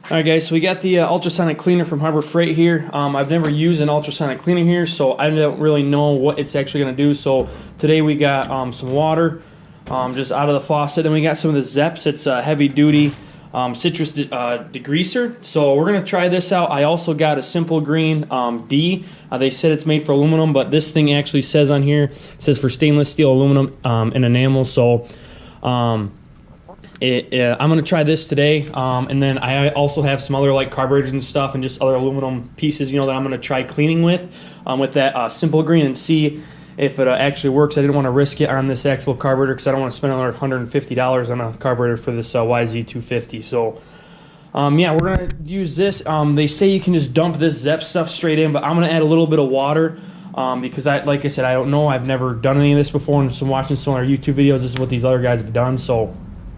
Alright guys, so we got the ultrasonic cleaner from Harbor Freight here. I've never used an ultrasonic cleaner here, so I don't really know what it's actually going to do. So today we got some water just out of the faucet. Then we got some of the Zeps. It's a heavy duty citrus degreaser. So we're going to try this out. I also got a Simple Green D. They said it's made for aluminum, but this thing actually says on here, it says for stainless steel, aluminum, and enamel. So I'm going to try this today, and then I also have some other like carburetors and stuff and just other aluminum pieces, you know, that I'm going to try cleaning with that Simple Green and see if it actually works. I didn't want to risk it on this actual carburetor because I don't want to spend another $150 on a carburetor for this YZ250. So yeah, we're going to use this. They say you can just dump this Zep stuff straight in, but I'm going to add a little bit of water because like I said, I don't know. I've never done any of this before, and so watching some of our YouTube videos, this is what these other guys have done. So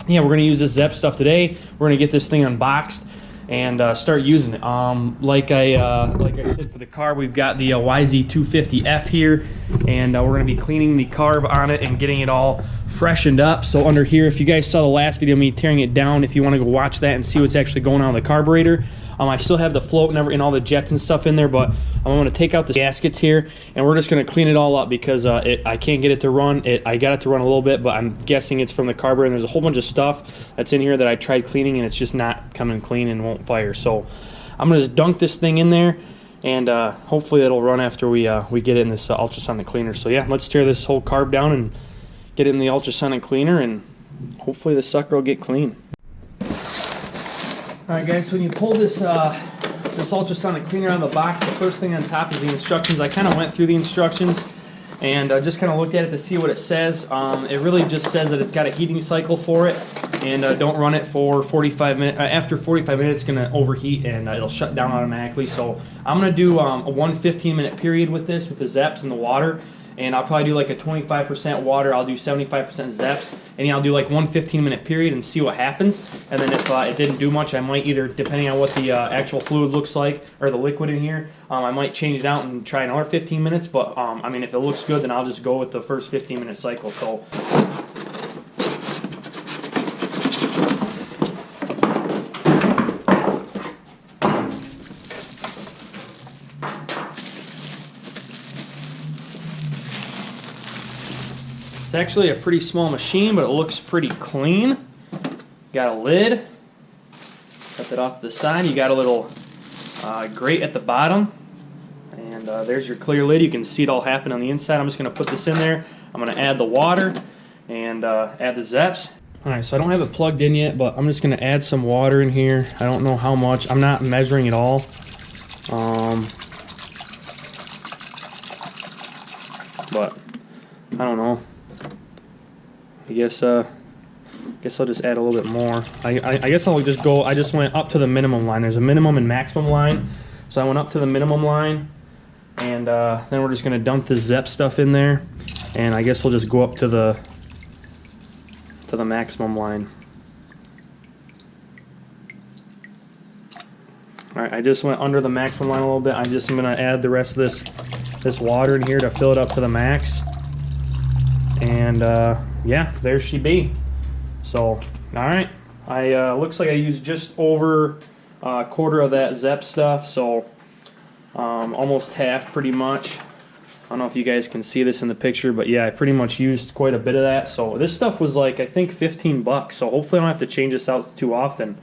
yeah, we're going to use this Zep stuff today. We're going to get this thing unboxed and start using it. Like I said, for the carb, we've got the yz250f here, and we're going to be cleaning the carb on it and getting it all freshened up. So under here, if you guys saw the last video of me tearing it down, if you want to go watch that and see what's actually going on with the carburetor, I still have the float and all the jets and stuff in there, but I'm going to take out the gaskets here, and we're just going to clean it all up because I can't get it to run. I got it to run a little bit, but I'm guessing it's from the carburetor, and there's a whole bunch of stuff that's in here that I tried cleaning, and it's just not coming clean and won't fire. So I'm going to just dunk this thing in there, and hopefully it'll run after we get it in this ultrasonic cleaner. So yeah, let's tear this whole carb down and get it in the ultrasonic cleaner, and hopefully the sucker will get clean. Alright guys, so when you pull this this ultrasonic cleaner out of the box, the first thing on top is the instructions. I kind of went through the instructions and just kind of looked at it to see what it says. It really just says that it's got a heating cycle for it, and don't run it for 45 minutes. After 45 minutes, it's going to overheat and it'll shut down automatically. So I'm going to do a 15-minute period with this, with the Zeps and the water. And I'll probably do like a 25% water, I'll do 75% Zeps, and I'll do like one 15-minute period and see what happens. And then if it didn't do much, I might either, depending on what the actual fluid looks like, or the liquid in here, I might change it out and try another 15 minutes. But I mean, if it looks good, then I'll just go with the first 15-minute cycle. So it's actually a pretty small machine, but it looks pretty clean. Got a lid. Cut that off to the side. You got a little grate at the bottom. And there's your clear lid. You can see it all happen on the inside. I'm just going to put this in there. I'm going to add the water and add the Zeps. Alright, so I don't have it plugged in yet, but I'm just going to add some water in here. I don't know how much. I'm not measuring it all. But I don't know. I guess I'll just add a little bit more. I guess I'll just go. I just went up to the minimum line. There's a minimum and maximum line, so I went up to the minimum line, and then we're just gonna dump the Zep stuff in there, and I guess we'll just go up to the maximum line. All right, I just went under the maximum line a little bit. I'm gonna add the rest of this water in here to fill it up to the max, and yeah, there she be. So, all right, looks like I used just over a quarter of that Zep stuff, so almost half pretty much. I don't know if you guys can see this in the picture, but yeah, I pretty much used quite a bit of that. So this stuff was like, I think 15 bucks. So hopefully I don't have to change this out too often.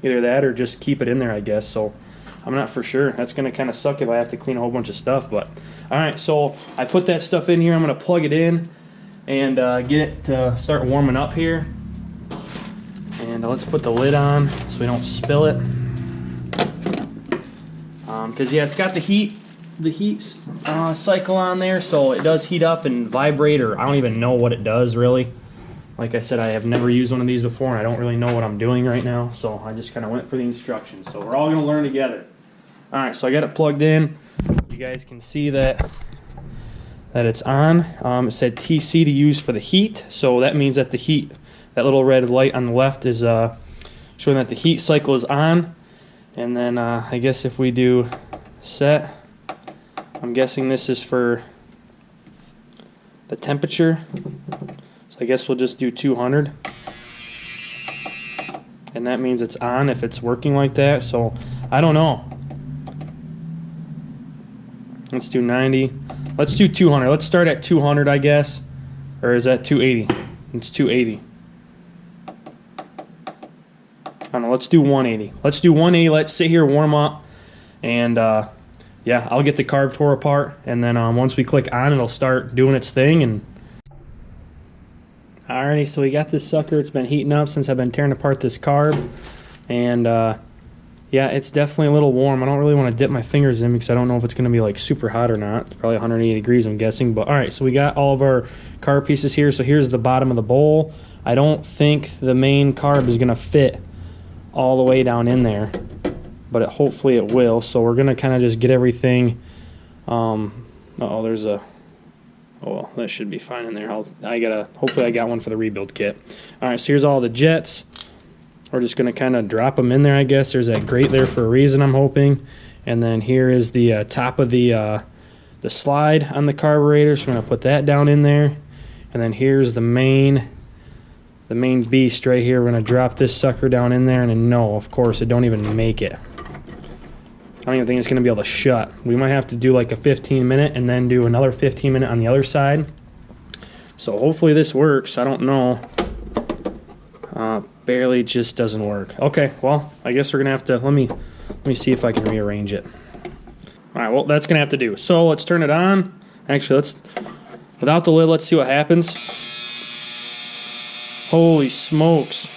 Either that or just keep it in there, I guess. So I'm not for sure. That's going to kind of suck if I have to clean a whole bunch of stuff. But all right, so I put that stuff in here. I'm going to plug it in and get it to start warming up here. And let's put the lid on so we don't spill it. Because yeah, it's got the heat cycle on there, so it does heat up and vibrate, or I don't even know what it does really. Like I said, I have never used one of these before, and I don't really know what I'm doing right now, so I just kind of went for the instructions. So we're all going to learn together. Alright, so I got it plugged in. You guys can see that it's on. It said TC to use for the heat, so that means that the heat, that little red light on the left is showing that the heat cycle is on. And then I guess if we do set, I'm guessing this is for the temperature. So I guess we'll just do 200. and that means it's on if it's working like that. So I don't know. Let's do 90. Let's do 200. Let's start at 200, I guess. Or is that 280? It's 280. I don't know. Let's do 180. Let's do 180. Let's sit here, warm up, and yeah, I'll get the carb tore apart, and then once we click on, it'll start doing its thing. And alrighty, so we got this sucker. It's been heating up since I've been tearing apart this carb, and yeah, it's definitely a little warm. I don't really want to dip my fingers in because I don't know if it's going to be like super hot or not. It's probably 180 degrees, I'm guessing. But all right, so we got all of our carb pieces here. So here's the bottom of the bowl. I don't think the main carb is going to fit all the way down in there, but hopefully it will. So we're going to kind of just get everything. Uh-oh, there's a... Oh, well, that should be fine in there. Hopefully I got one for the rebuild kit. All right, so here's all the jets. We're just going to kind of drop them in there, I guess. There's that grate there for a reason, I'm hoping. And then here is the top of the slide on the carburetor. So we're going to put that down in there. And then here's the main beast right here. We're going to drop this sucker down in there. And then no, of course, it don't even make it. I don't even think it's going to be able to shut. We might have to do like a 15-minute and then do another 15-minute on the other side. So hopefully this works. I don't know. Barely just doesn't work. Okay, well, I guess we're gonna have to, let me see if I can rearrange it. All right, well, that's gonna have to do. So let's turn it on. Actually, without the lid, let's see what happens. Holy smokes.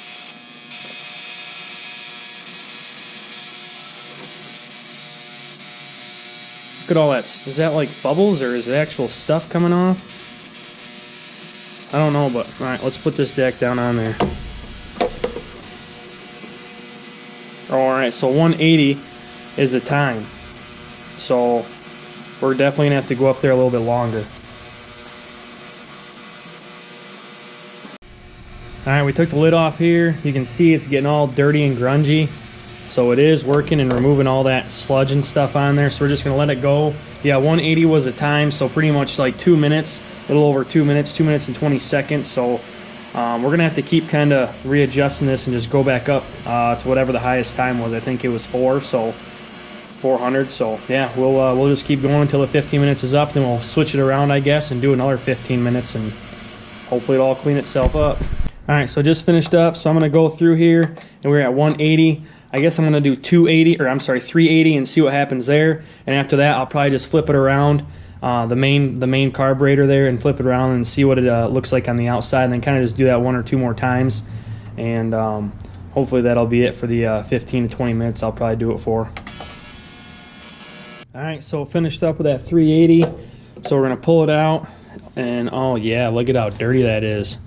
Look at all that. Is that like bubbles or is it actual stuff coming off? I don't know, but all right, let's put this deck down on there. Alright, so 180 is the time. So we're definitely going to have to go up there a little bit longer. Alright, we took the lid off here. You can see it's getting all dirty and grungy. So it is working and removing all that sludge and stuff on there. So we're just going to let it go. Yeah, 180 was the time, so pretty much like 2 minutes. A little over 2 minutes, 2 minutes and 20 seconds. So we're going to have to keep kind of readjusting this and just go back up to whatever the highest time was. I think it was 400. So yeah, we'll just keep going until the 15 minutes is up. Then we'll switch it around, I guess, and do another 15 minutes, and hopefully it'll all clean itself up. All right, so just finished up. So I'm going to go through here, and we're at 180. I guess I'm going to do 380 and see what happens there. And after that, I'll probably just flip it around. The main carburetor there and flip it around and see what it looks like on the outside, and then kind of just do that 1 or 2 more times, and hopefully that'll be it for the 15 to 20 minutes I'll probably do it for. Alright, so finished up with that 380. So we're going to pull it out, and oh yeah, look at how dirty that is.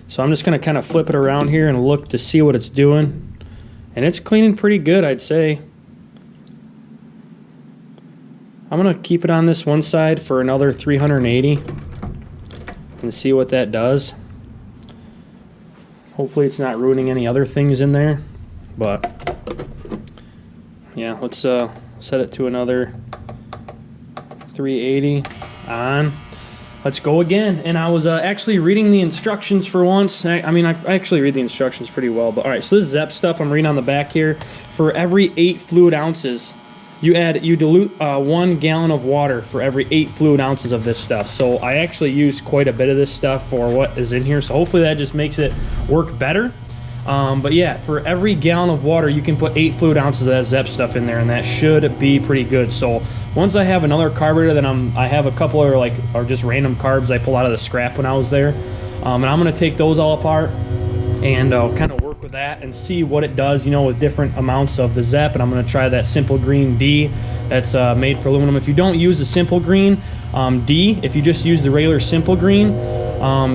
So I'm just going to kind of flip it around here and look to see what it's doing, and it's cleaning pretty good, I'd say. I'm going to keep it on this one side for another 380 and see what that does. Hopefully it's not ruining any other things in there, but yeah, let's set it to another 380 on. Let's go again. And I was actually reading the instructions for once. I mean, I actually read the instructions pretty well, but all right, so this ZEP stuff I'm reading on the back here. For every 8 fluid ounces, you dilute 1 gallon of water for every 8 fluid ounces of this stuff. So I actually use quite a bit of this stuff for what is in here. So hopefully that just makes it work better. But yeah, for every gallon of water, you can put 8 fluid ounces of that ZEP stuff in there, and that should be pretty good. So once I have another carburetor, then I have a couple of just random carbs I pull out of the scrap when I was there. And I'm going to take those all apart and kind of work with that and see what it does, you know, with different amounts of the ZEP. And I'm going to try that Simple Green D that's made for aluminum. If you don't use the Simple Green D, if you just use the regular Simple Green,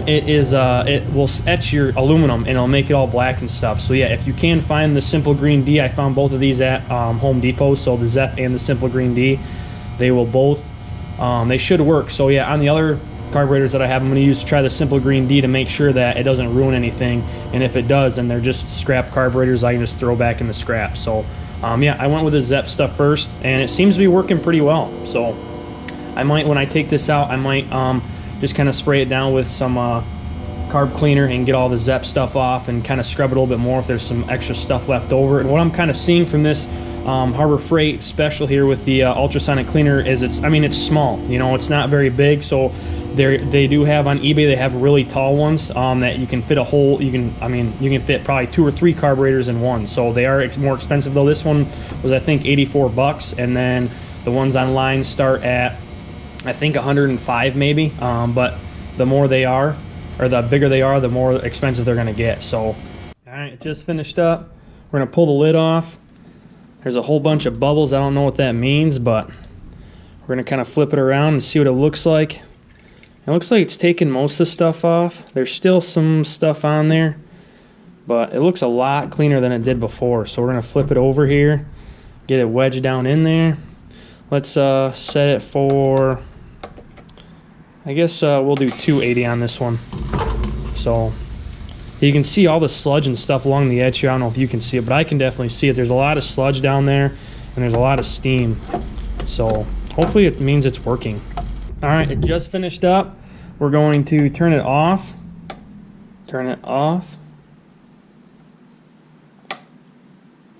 it will etch your aluminum and it'll make it all black and stuff. So yeah, if you can find the Simple Green D, I found both of these at Home Depot. So the ZEP and the Simple Green D, they will both, they should work. So yeah, on the other carburetors that I have, I'm going to try the Simple Green D to make sure that it doesn't ruin anything, and if it does, then they're just scrap carburetors I can just throw back in the scrap. So yeah, I went with the ZEP stuff first, and it seems to be working pretty well. So I might, when I take this out, I might just kind of spray it down with some carb cleaner and get all the ZEP stuff off and kind of scrub it a little bit more if there's some extra stuff left over. And what I'm kind of seeing from this Harbor Freight special here with the ultrasonic cleaner is it's small. You know, it's not very big. So they do have on eBay, they have really tall ones that you can fit a whole, you can fit probably 2 or 3 carburetors in one. So they are more expensive though. This one was, I think, 84 bucks, and then the ones online start at, I think, 105 maybe. But the more they are, or the bigger they are, the more expensive they're gonna get. So, all right, just finished up. We're gonna pull the lid off. There's a whole bunch of bubbles. I don't know what that means, but we're gonna kind of flip it around and see what it looks like. It looks like it's taken most of the stuff off. There's still some stuff on there, but it looks a lot cleaner than it did before. So we're gonna flip it over here, get it wedged down in there. Let's set it for, I guess we'll do 280 on this one. So you can see all the sludge and stuff along the edge here. I don't know if you can see it, but I can definitely see it. There's a lot of sludge down there, and there's a lot of steam. So hopefully it means it's working. All right, it just finished up. We're going to turn it off. Turn it off.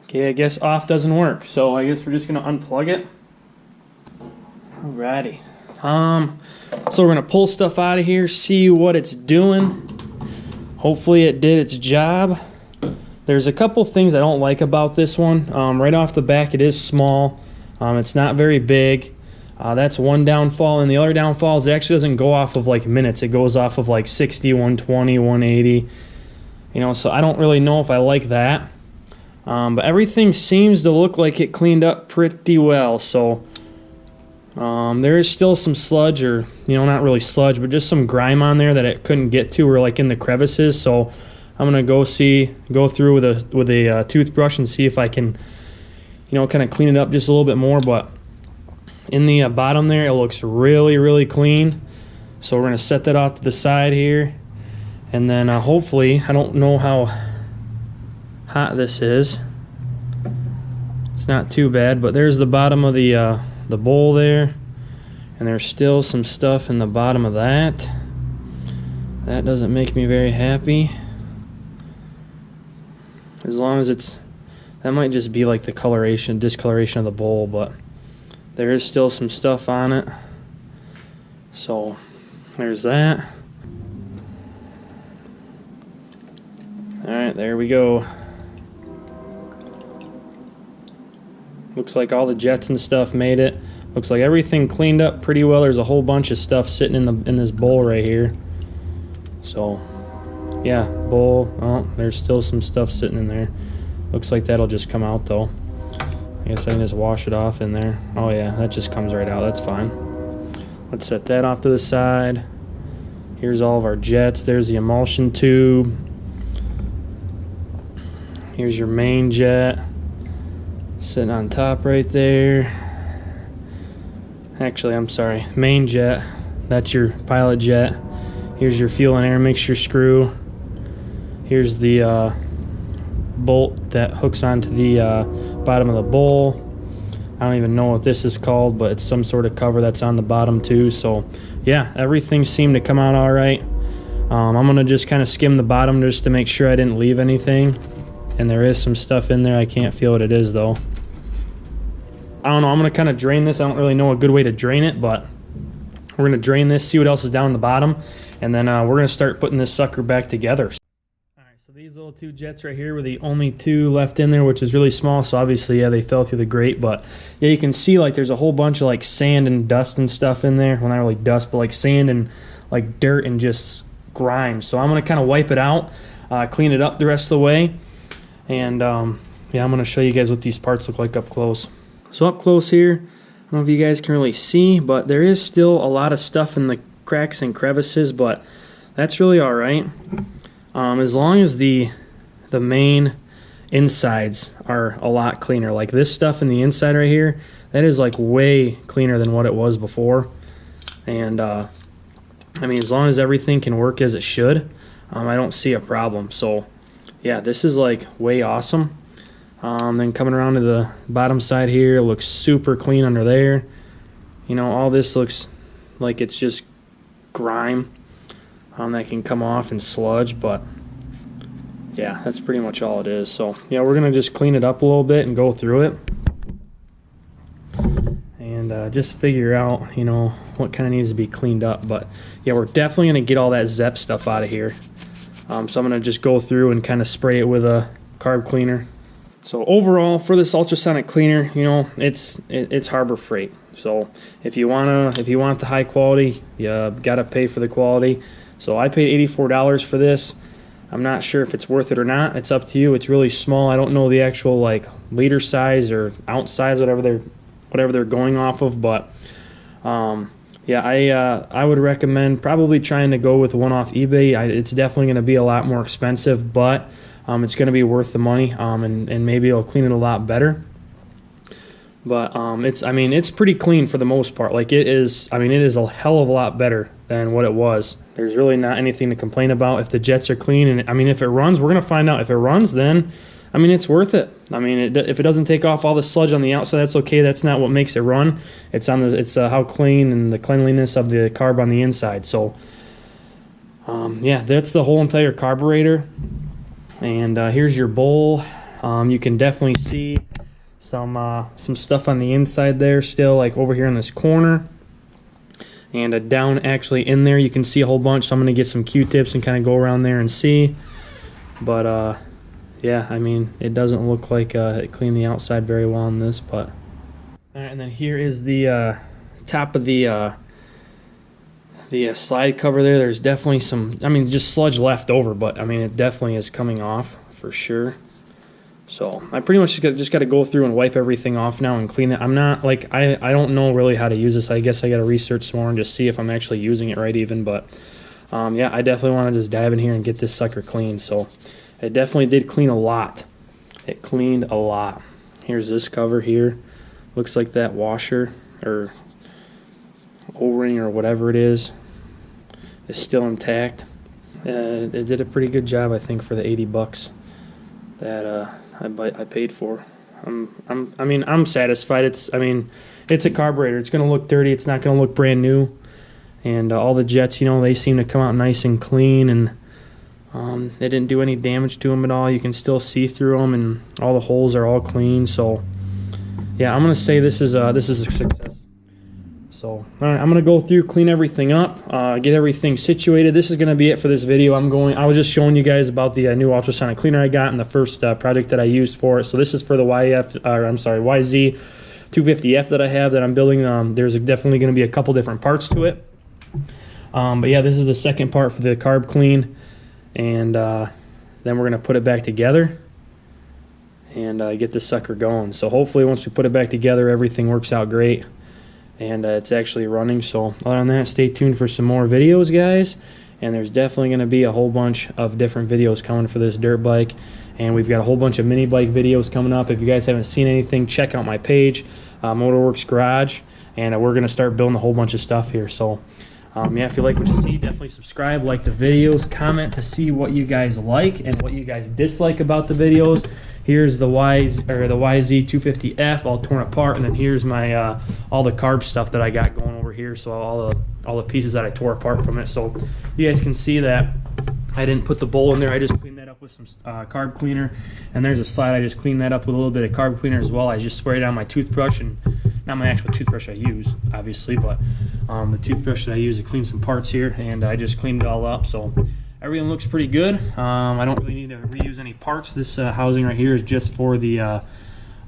Okay, I guess off doesn't work. So I guess we're just gonna unplug it. Alrighty. So we're gonna pull stuff out of here, see what it's doing. Hopefully it did its job. There's a couple things I don't like about this one. Right off the back, it is small. It's not very big. That's one downfall, and the other downfall is it actually doesn't go off of like minutes. It goes off of like 60, 120, 180. You know, so I don't really know if I like that. But everything seems to look like it cleaned up pretty well. So there is still some sludge, or, you know, not really sludge, but just some grime on there that it couldn't get to, or like in the crevices. So I'm gonna go through with a toothbrush and see if I can, you know, kind of clean it up just a little bit more. But in the bottom there, it looks really, really clean. So we're gonna set that off to the side here, and then hopefully, I don't know how hot this is. It's not too bad, but there's the bottom of the bowl there, and there's still some stuff in the bottom of that. That doesn't make me very happy. As long as that might just be like the discoloration of the bowl, but there is still some stuff on it. So there's that. All right, there we go. Looks like all the jets and stuff made it. Looks like everything cleaned up pretty well. There's a whole bunch of stuff sitting in this bowl right here. So yeah, bowl. Oh, there's still some stuff sitting in there. Looks like that'll just come out though. I guess I can just wash it off in there. Oh yeah, that just comes right out. That's fine. Let's set that off to the side. Here's all of our jets. There's the emulsion tube. Here's your main jet sitting on top right there. Actually, I'm sorry, main jet. That's your pilot jet. Here's your fuel and air mixture screw. Here's the bolt that hooks onto the bottom of the bowl. I don't even know what this is called, but it's some sort of cover that's on the bottom too. So yeah, everything seemed to come out all right. I'm gonna just kind of skim the bottom just to make sure I didn't leave anything. And there is some stuff in there. I can't feel what it is though. I don't know, I'm gonna kind of drain this. I don't really know a good way to drain it, but we're gonna drain this, see what else is down the bottom, and then we're gonna start putting this sucker back together. So these little two jets right here were the only two left in there, which is really small. So obviously, yeah, they fell through the grate. But yeah, you can see like there's a whole bunch of like sand and dust and stuff in there. Well, not really dust, but like sand and like dirt and just grime. So I'm gonna kind of wipe it out, clean it up the rest of the way, and yeah, I'm gonna show you guys what these parts look like up close. So up close here, I don't know if you guys can really see, but there is still a lot of stuff in the cracks and crevices, but that's really all right. As long as the main insides are a lot cleaner. Like this stuff in the inside right here, that is like way cleaner than what it was before. And I mean, as long as everything can work as it should, I don't see a problem. So yeah, this is like way awesome. Then coming around to the bottom side here, it looks super clean under there. You know, all this looks like it's just grime. that can come off and sludge, but yeah, that's pretty much all it is. So yeah, we're gonna just clean it up a little bit and go through it and just figure out, you know, what kind of needs to be cleaned up. But yeah, we're definitely gonna get all that ZEP stuff out of here. So I'm gonna just go through and kind of spray it with a carb cleaner. So overall, for this ultrasonic cleaner, you know, it's Harbor Freight. So if you want the high quality, you gotta pay for the quality. So I paid $84 for this. I'm not sure if it's worth it or not. It's up to you. It's really small. I don't know the actual like liter size or ounce size, whatever they're going off of. But yeah, I would recommend probably trying to go with one off eBay. It's definitely going to be a lot more expensive, but it's going to be worth the money, and maybe it'll clean it a lot better. But it's pretty clean for the most part. Like it is a hell of a lot better than what it was. There's really not anything to complain about. If the jets are clean, and if it runs, we're gonna find out. If it runs, then it's worth it. If it doesn't take off all the sludge on the outside, that's okay. That's not what makes it run. It's how clean and the cleanliness of the carb on the inside. So yeah, that's the whole entire carburetor. And here's your bowl. You can definitely see some stuff on the inside there still, like over here in this corner, and down actually in there you can see a whole bunch. So I'm gonna get some Q-tips and kind of go around there and see. But yeah, it doesn't look like it cleaned the outside very well on this. But all right, and then here is the top of the slide cover there. There's definitely some, just sludge left over, but it definitely is coming off for sure. So I pretty much just got to go through and wipe everything off now and clean it. I'm not like, I don't know really how to use this. I guess I got to research some more and just see if I'm actually using it right even. But yeah, I definitely want to just dive in here and get this sucker clean. So it definitely did clean a lot. It cleaned a lot. Here's this cover here. Looks like that washer or O-ring or whatever it is still intact. It did a pretty good job, I think, for the 80 bucks that I paid for. I'm satisfied. It's a carburetor. It's gonna look dirty. It's not gonna look brand new. And all the jets, you know, they seem to come out nice and clean, and they didn't do any damage to them at all. You can still see through them, and all the holes are all clean. So yeah, I'm gonna say this is a success. So all right, I'm gonna go through, clean everything up, get everything situated. This is gonna be it for this video. I was just showing you guys about the new ultrasonic cleaner I got and the first project that I used for it. So this is for the YZ250f that I have that I'm building. There's definitely gonna be a couple different parts to it. But yeah, this is the second part for the carb clean, and then we're gonna put it back together and get this sucker going. So hopefully once we put it back together, everything works out great. And it's actually running. So other than that, stay tuned for some more videos, guys. And there's definitely going to be a whole bunch of different videos coming for this dirt bike. And we've got a whole bunch of mini bike videos coming up. If you guys haven't seen anything, check out my page, Motorworks Garage. And we're going to start building a whole bunch of stuff here. So yeah, if you like what you see, definitely subscribe, like the videos, comment to see what you guys like and what you guys dislike about the videos. Here's the YZ250f all torn apart, and then here's my all the carb stuff that I got going over here. So all the pieces that I tore apart from it. So you guys can see that I didn't put the bowl in there. I just cleaned that up with some carb cleaner. And there's a slide. I just cleaned that up with a little bit of carb cleaner as well. I just sprayed it on my toothbrush, and not my actual toothbrush I use, obviously, but the toothbrush that I use to clean some parts here, and I just cleaned it all up. So everything looks pretty good. I don't really need to reuse any parts. This housing right here is just for the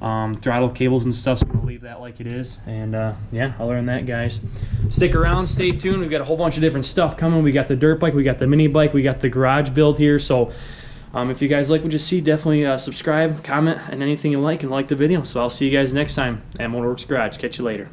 throttle cables and stuff, so I'm going to leave that like it is. And yeah, other than that, guys, stick around, stay tuned. We've got a whole bunch of different stuff coming. We got the dirt bike, we got the mini bike, we got the garage build here. So if you guys like what you see, definitely subscribe, comment, and anything you like, and like the video. So I'll see you guys next time at Motorworks Garage. Catch you later.